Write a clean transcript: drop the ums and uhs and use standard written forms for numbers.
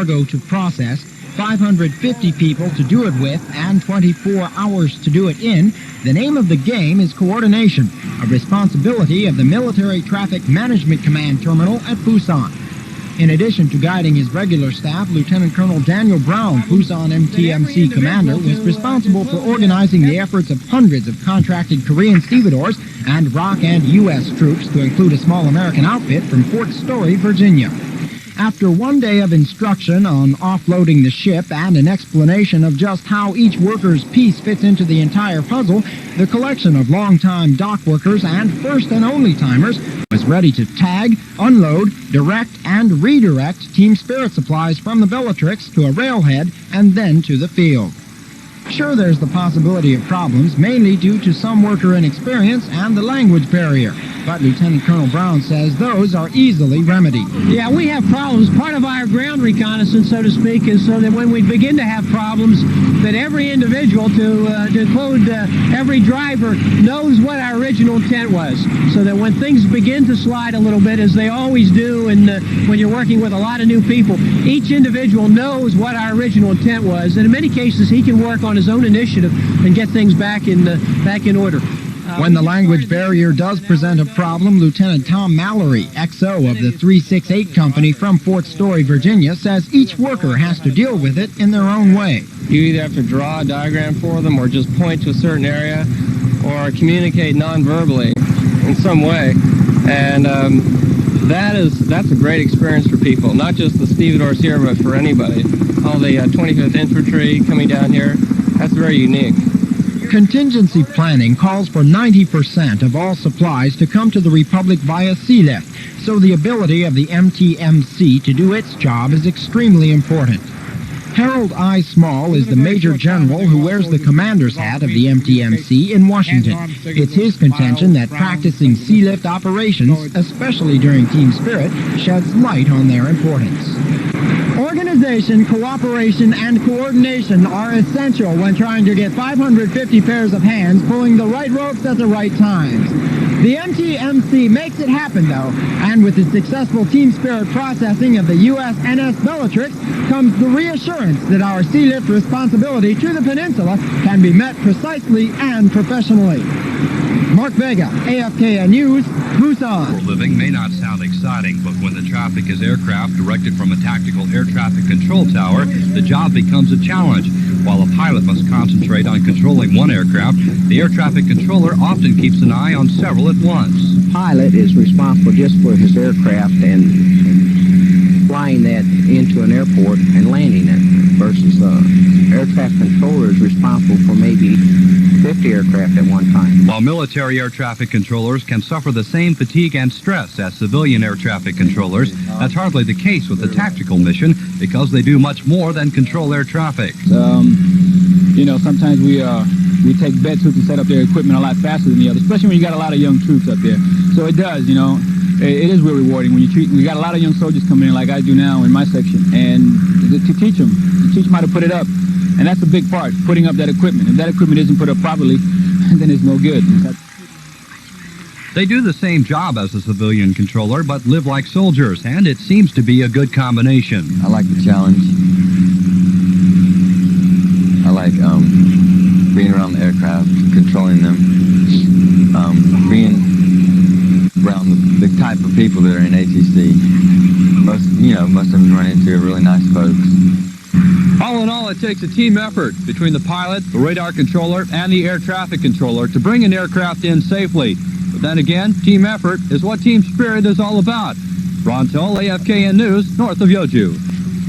cargo to process, 550 people to do it with, and 24 hours to do it in, the name of the game is coordination, a responsibility of the Military Traffic Management Command Terminal at Pusan. In addition to guiding his regular staff, Lieutenant Colonel Daniel Brown, Pusan MTMC commander, was responsible for organizing the efforts of hundreds of contracted Korean stevedores and ROK-US troops, to include a small American outfit from Fort Story, Virginia. After one day of instruction on offloading the ship and an explanation of just how each worker's piece fits into the entire puzzle, the collection of long-time dock workers and first and only timers was ready to tag, unload, direct, and redirect Team Spirit supplies from the Bellatrix to a railhead and then to the field. Sure, there's the possibility of problems, mainly due to some worker inexperience and the language barrier. But Lieutenant Colonel Brown says those are easily remedied. Yeah, we have problems. Part of our ground reconnaissance, so to speak, is so that when we begin to have problems, that every individual, to include every driver, knows what our original intent was. So that when things begin to slide a little bit, as they always do, and when you're working with a lot of new people, each individual knows what our original intent was. And in many cases, he can work on his own initiative and get things back in order. When the language barrier does present a problem, Lieutenant Tom Mallory, XO of the 368 Company from Fort Story, Virginia, says each worker has to deal with it in their own way. You either have to draw a diagram for them or just point to a certain area or communicate non-verbally in some way. And that's a great experience for people, not just the stevedores here, but for anybody. All the 25th Infantry coming down here, that's very unique. Contingency planning calls for 90% of all supplies to come to the Republic via sea lift, so the ability of the MTMC to do its job is extremely important. Harold I. Small is the Major General who wears the commander's hat of the MTMC in Washington. It's his contention that practicing sea lift operations, especially during Team Spirit, sheds light on their importance. Organization, cooperation, and coordination are essential when trying to get 550 pairs of hands pulling the right ropes at the right times. The MTMC makes it happen, though, and with the successful Team Spirit processing of the USNS Bellatrix comes the reassurance that our sea lift responsibility to the peninsula can be met precisely and professionally. Mark Vega, AFKN News, Pusan. Living may not sound exciting, but when the traffic is aircraft directed from a tactical air traffic control tower, the job becomes a challenge. While a pilot must concentrate on controlling one aircraft, the air traffic controller often keeps an eye on several at once. Pilot is responsible just for his aircraft and flying that into an airport and landing it, versus air traffic controller is responsible for maybe 50 aircraft at one time. While military air traffic controllers can suffer the same fatigue and stress as civilian air traffic controllers, that's hardly the case with the tactical mission, because they do much more than control air traffic. You know, sometimes we take bets who can set up their equipment a lot faster than the others, especially when you got a lot of young troops up there. So it does, you know, it is real rewarding when we got a lot of young soldiers coming in like I do now in my section, and to teach them how to put it up. And that's a big part, putting up that equipment. If that equipment isn't put up properly, then it's no good. They do the same job as a civilian controller, but live like soldiers, and it seems to be a good combination. I like the challenge. I like being around the aircraft, controlling them, being around the type of people that are in ATC. Most of them run into really nice folks. All in all, it takes a team effort between the pilot, the radar controller, and the air traffic controller to bring an aircraft in safely. But then again, team effort is what Team Spirit is all about. Ron Tull, AFKN News, north of Yeoju.